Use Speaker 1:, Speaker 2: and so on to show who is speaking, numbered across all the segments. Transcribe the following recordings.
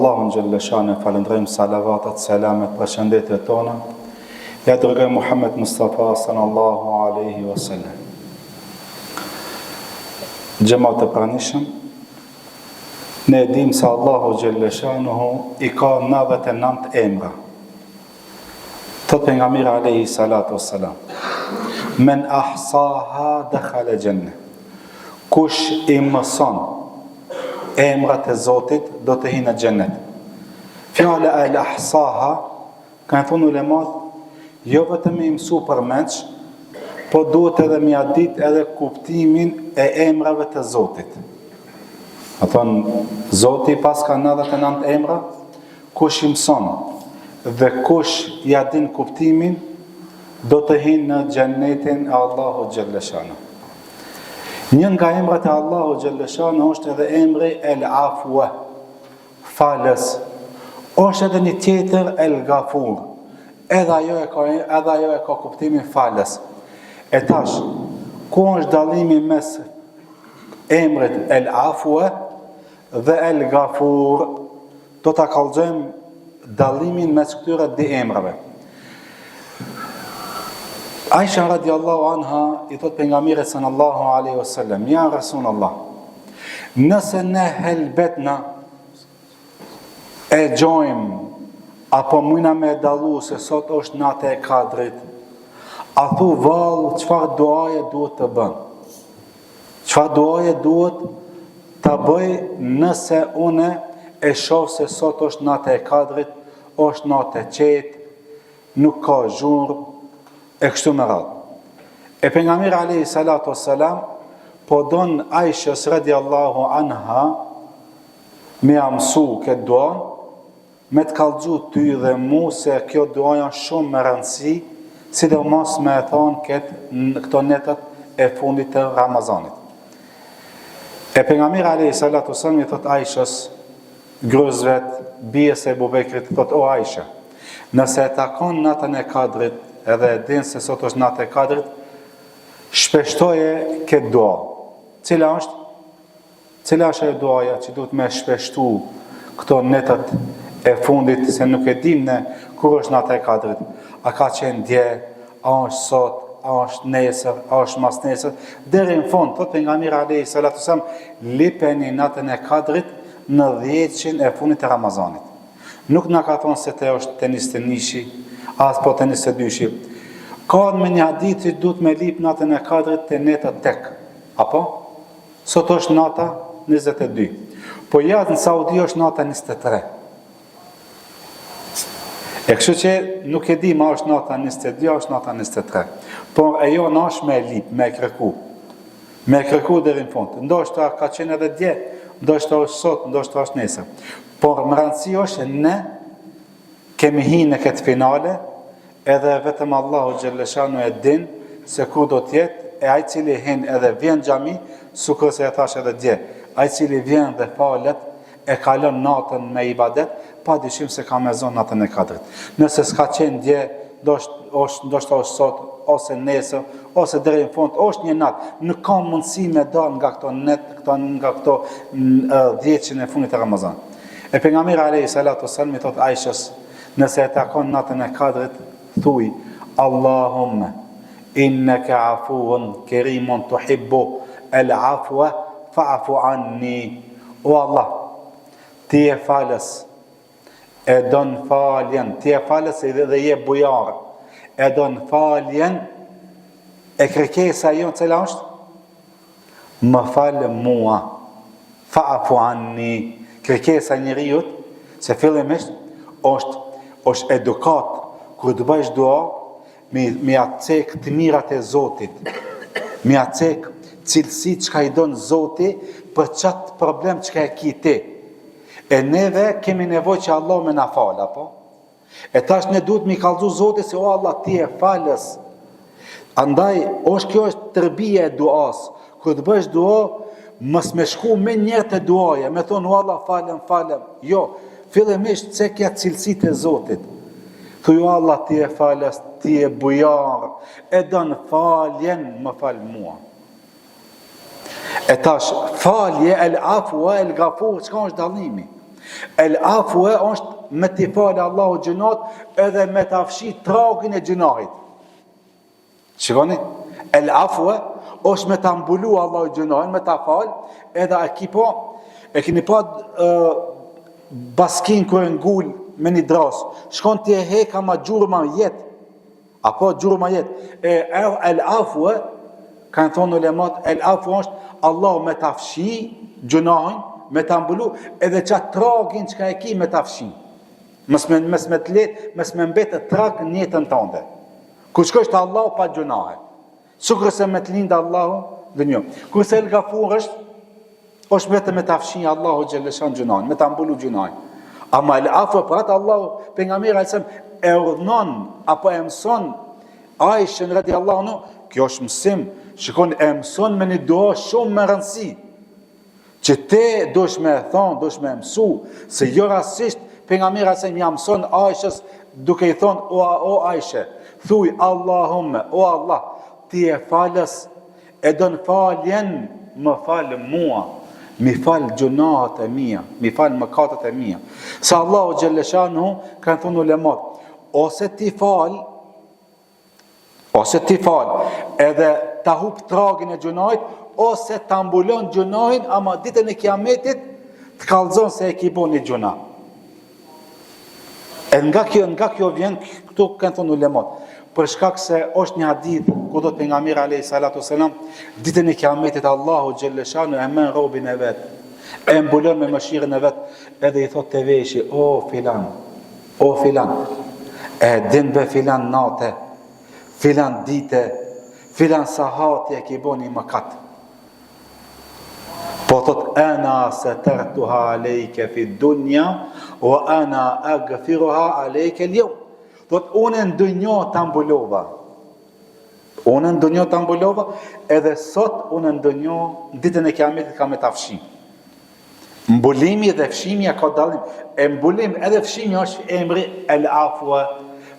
Speaker 1: Allahun Gjellëshane falendrojmë, salavatat, selamet, përshëndetjet tona, ja dërgojmë Muhammed Mustafa sallallahu alaihi wasallam. Gjemaat të pranishëm, ne dim se Allahu Gjellëshanuhu i ka 99 emra. Thot pejgamberi alaihi salatu wassalam, men ahsaha dakhala janna. Kush i mëson emrat e Zotit do të hinë në xhennet. Fjala el ahsaha, kanë thonë ulemat, jo vetëm i mësu për menç, po duhet edhe me ditë edhe kuptimin e emrave të Zotit. A thonë, Zoti pas ka 99 emra, kush i mëson dhe kush ja din kuptimin, do të hinë në xhennetin e Allahu Gjellëshanu. Njën nga emrat e Allahu Gjellëshanu është edhe emri El Afwa, falës. Është edhe një tjetër El Gafur, edhe ajo e ka kuptimin falës. E tash, ku është dallimi mes emrit El Afwa dhe El Gafur? Do ta kallëzojmë dallimin mes këtyre dy emrave. Aisha radiallahu anha i thot pejgamberit sallallahu alaihi wasallam, ja Rasulullah, nëse ne helbetna e gjojmë apo mujna me dallu se sot është nata e Kadrit, a thu vallë çfarë duaje duhet të bën? Çfarë duaje duhet të bëj nëse une e shoh se sot është nata e Kadrit, është natë e qetë, nuk ka zhurmë, e kështu me radhë. E pejgamberi alayhi salatu wassalam po don Aishës radiallahu anha me amësu këtë dua, me të kallëzu ty dhe mu se kjo dua janë shumë me rëndësi, sidomos me e thonë këto netët e fundit të Ramazanit. E pejgamberi alayhi salatu wassalam i thot Aishës, gruzvet, bijes e Bubekrit, thot o Aisha, nëse e takon natën e Kadrit, edhe e din se sot është natë e Kadrit, shpeshtoje këtë dua. Cila është e duaja që duhet me shpeshtu këto netët e fundit, se nuk e dim ne kur është natë e Kadrit. A ka qenë dje, a është sot, a është nesër, a është mas nesër, deri në fund, thot pejgamberi alayhi salatu wasallam, lipeni natën e Kadrit në 10 e fundit të Ramazanit. Nuk na ka thonë se te është te 21-shi, as po të 22-shi. Ka me një hadith që duhet me lip natën e Kadrit të netët tek. Apo? Sot është nata 22. Po jashtë në Saudi është nata 23. E kështu që nuk e di ma është nata 22, është nata 23. Por e jo në është me lip, me kërku. Me kërku deri në fund. Ndoshta ka qenë edhe dje, ndoshta është sot, ndoshta është nesër. Por më rëndësi është ne kemi hinë në këtë finale, edhe vetëm Allahu Gjellëshanu e din se ku do tjetë, e ai cili hin edhe vjen xhami, sukur se e thash edhe dje, ai cili vjen dhe falet, e kalon natën me ibadet, pa dyshim se ka me zonë natën e Kadrit. Nëse s'ka qenë dje, ndoshta është sot, ose nesër, ose deri në fund, është një natë, nuk ka mundësi me dalë nga këto nga këto 10 e fundit të Ramazan. E pejgamberi alayhi salatu wasallam i thot Aishës, nëse e takon natën e Kadrit, thuj, Allahumma, innaka afuun kerimun tuhibbu el afwa fa'fu anni. O Allah, ti e falës, e don faljen, ti e falës dhe je bujar, e don faljen, e kërkesa jonë cila është? Më falë mua, fa'fu anni. Kërkesa njeriut, se fillimisht është edukat, kur të bëjsh dua, me atë cek të mirat e Zotit, me atë cek cilësit që ka i donë Zoti për qatë problem që ka e ki ti. E neve kemi nevoj që Allah me na falë, apo? E tash ne duhet mi kallëzu Zotit se o Allah ti e falës. Andaj, kjo është tërbija e duas. Kur të bëjsh dua, mës me shku me njërë të duaja, me thonë o Allah falem. Jo, fillimisht cekja cilësit e Zotit. Thuj o Allah ti e falës, ti e bujar, e don faljen, më falë mua. E tash, falje, el afwa, el gafur, çka është dallimi? El afwa është me t'i falë Allahu gjunat edhe me t'afshi tragin e gjunahit. Shikoni? El afwa është me t'a mbulu Allahu gjunahin, me t'a falë, edhe e kini pa baskin kërë ngull me një dras, shkon t'i e heka ma gjurma jetë, apo gjurma jetë. El afwa, kanë thonë ulemat, el afwa është Allah me t'afshi gjunahin, me t'a mbulu, edhe qatë tragin që ka e ki me t'afshi. Mes me t'let, mes me mbetë trag njëtën tënde. Kur shkojsh të Allahu pa gjunahe. Sukërse me t'lindë Allahu dhe një. Kurse el gafur është vetë me t'afshi Allahu xheleshan gjunahin, me t'a mbulu gjunahin. Ama el afwa për atë Allahu, pejgamberi alsem e urdhnon apo e mëson Aishën radiallahu anhu, kjo është mësim, shikon e mëson me një dua shumë me rëndësi, që te dush me thonë, dush me mësu, se jo rasisht pejgamberi alsem ja mëson Aishës duke i thonë o Aishë, thuj Allahumme, o Allah, ti e falës, e don faljen, më falë mua, mi falë gjunahat e mia, mi falë mëkatet e mia. Sa Allahu xheleshanu kanë thonë ulemat, ose ti falë, edhe ta hup tragin e gjunahit, ose ta mbulon gjunahin, ama ditën e kiametit të kallëzon se e ki bo një gjunah. E nga kjo vjen, këtu kanë thonë ulemat, për shkak se është një hadith ku do të pejgamberi alayhi salatu wasalam, ditën e kiametit Allahu xhelleshanu e merr robin e vet, e mbulon me mëshirën e vet, edhe i thot te veshi, o filan, e din be filan nate, filan dite, filan sahati e ki boni mëkat. Po thot ana satartuha alayka fi dunya wa ana aghfiruha alayka al-yawm. Thot unë në dunjo të mbulova, edhe sot unë në dunjo, ditën e kiametit ka me të fshi. Mbulimi dhe fshimja ka dalim, e mbulim edhe fshimi është emri el afwa.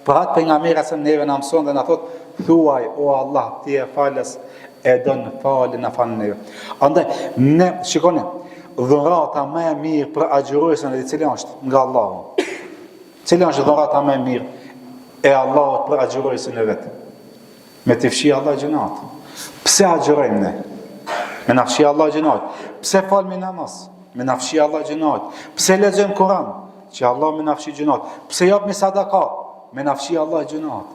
Speaker 1: Për atë pejgamberi sa neve na mëson dhe na thot, thuaj o Allah, ti e falës, e don falën e falën neve. Andaj, ne shikoni, dhurata më e mirë për agjëruesin e cili është nga Allahu. Cila është dhurata më e mirë e Allahut për agjëruesin e vetë? Me të fshi Allah gjunat. Pse agjërojmë ne? Me na fshi Allah gjunat. Pse falmi namaz? Me na fshi Allah gjunat. Pse lexojmë Kur'an? Që Allah me na fshi gjunat. Pse japmi sadaka? Me na fshi Allah gjunat.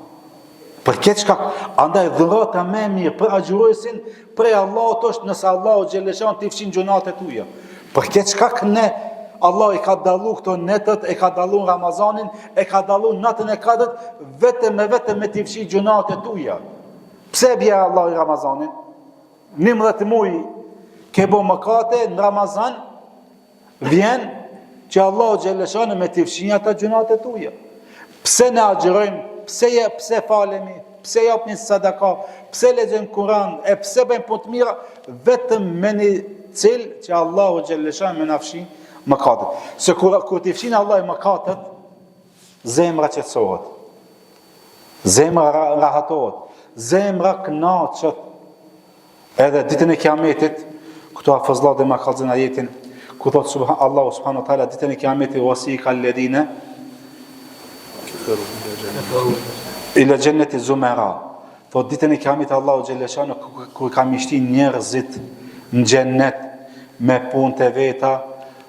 Speaker 1: Për këtë shkak, andaj dhurata më e mirë për agjëruesin prej Allahut është nëse Allahu xheleshan t'i fshin gjunatet tuaja. Për këtë shkak ne Allah i ka dallu këto netët, e ka dallu Ramazanin, e ka dallu natën e Kadrit vetëm me t'i fshi gjunatet tuaja. Pse bje Allah i Ramazanin? 11 muaj ke bo mëkate në Ramazan, vjen që Allah xheleshan me t'i fshin ata gjunatet tuaja. Pse ne agjërojmë? Pse falemi? Pse japni sadaka? Pse lexojmë Kur'an? E pse bëjmë punë të mira? Vetëm me një cilë që Allahu xheleshan me na fshi mëkatet. Se kur t'i fshin Allah i mëkatet, zemra qetësohet. Zemra rahatohet. Zemra kënaqet. Edhe ditën e kiametit, këtu afëzlla dhe ma kallzën ajetin, ku thot Allahu subhanahu wa taala ditën e kiametit wasika alladhina ila jannati zumara. Thot ditën e kiametit Allahu xheleshano kur ka mishti njerëzit në xhennet me punët e veta,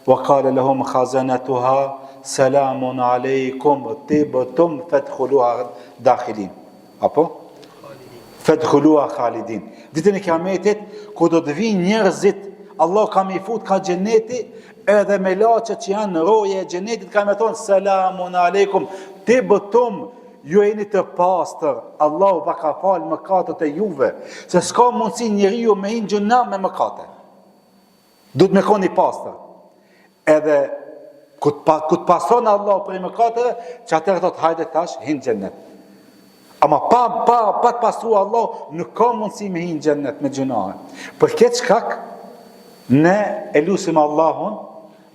Speaker 1: wa qala lahum khazanatuha salamun alaykum tibtum fadkhuluha dakhilin. Apo fadkhuluha khalidin. Ditën e kiametit ku do të vinë njerëzit, Allah ka mi fut ka xheneti, edhe me laçet që janë në roje e xhenetit ka me thonë selamun aleikum, tibtum, ju jeni të pastër, Allahu va ka falë mëkatet e juve, se s'ka mundësi njeriu me hinë gjuna me mëkate. Duhet me koni pastër. Edhe ku të pastron Allah për i mëkateve, që atërë thot hajde tash hinë xhenet. Ama pa të pastru Allah, nuk ka mundësi me hinë xhenet me gjunahe. Për këtë shkak, ne e lusim Allahun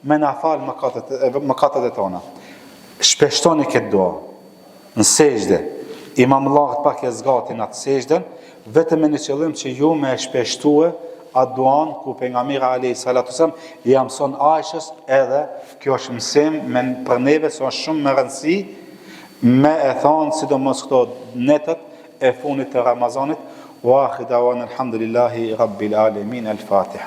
Speaker 1: me na falë mëkatet e tona. Shpeshtoni këtë dua. Në sejdë, Imam Allahut pak e zgatin atë sejdën, vetëm me në qëllim që ju me e shpeshtue atë duan ku pejgamberi alayhi salatu wasallam i mëson Aishës, edhe kjo është mësim për neve, se është shumë më rëndësi me e thonë sidomos këto netët e fundit të Ramazanit. Wa akhiru da'wana alhamdulillahi rabbil alamin. Al-Fatiha.